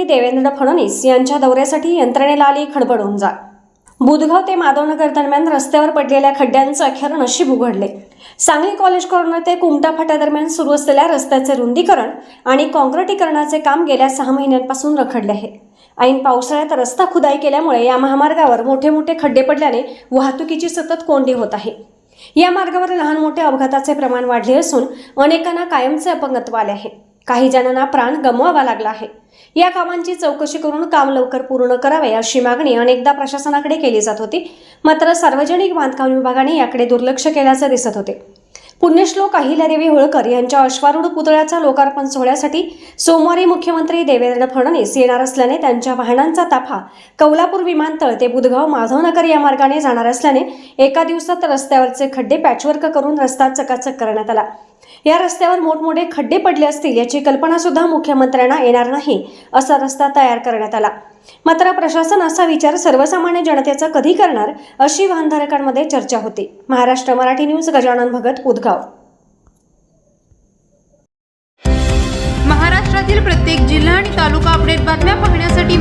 देवेंद्र फडणवीस यांच्या दौऱ्यासाठी यंत्रणेला आली खडबडून जा। बुधगाव ते माधवनगर दरम्यान रस्त्यावर पडलेल्या खड्ड्यांचं अखेर नशीब उघडले। सांगली कॉलेज कॉर्नर ते कुमटा फाटा दरम्यान सुरू असलेल्या रस्त्याचे रुंदीकरण आणि काँक्रिटीकरणाचे काम गेल्या 6 महिन्यांपासून रखडले आहे। ऐन पावसाळ्यात रस्ता खुदाई केल्यामुळे या महामार्गावर मोठे खड्डे पडल्याने वाहतुकीची सतत कोंडी होत आहे। या मार्गावर लहान मोठे अपघाताचे प्रमाण वाढले असून अनेकांना कायमचे अपंगत्व आले आहे। काही जणांना प्राण गमवावा लागला आहे। या कामांची चौकशी करून काम लवकर पूर्ण करावे अशी मागणी अनेकदा प्रशासनाकडे केली जात होती, मात्र सार्वजनिक बांधकाम विभागाने याकडे दुर्लक्ष केल्याचे दिसत होते। पुण्यश्लोक अहिल्यादेवी होळकर यांच्या अश्वारूढ पुतळ्याचा लोकार्पण सोहळ्यासाठी सोमवारी मुख्यमंत्री देवेंद्र फडणवीस येणार असल्याने त्यांच्या वाहनांचा ताफा कौलापूर विमानतळ ते बुधगाव माधवनगर या मार्गाने जाणार असल्याने एका दिवसात रस्त्यावरचे खड्डे पॅचवर्क करून रस्ता चकाचक करण्यात आला। या रस्त्यावर मोठमोठे खड्डे पडले असतील याची कल्पना सुद्धा मुख्यमंत्र्यांना येणार नाही असा रस्ता तयार करण्यात आला। मात्र प्रशासन असा विचार सर्वसामान्य जनतेचा कधी करणार अशी वाहनधारकांमध्ये चर्चा होती। महाराष्ट्र मराठी न्यूज, गजानन भगत, बुधगाव। महाराष्ट्रातील प्रत्येक जिल्हा आणि तालुका अपडेट बातम्या पाहण्यासाठी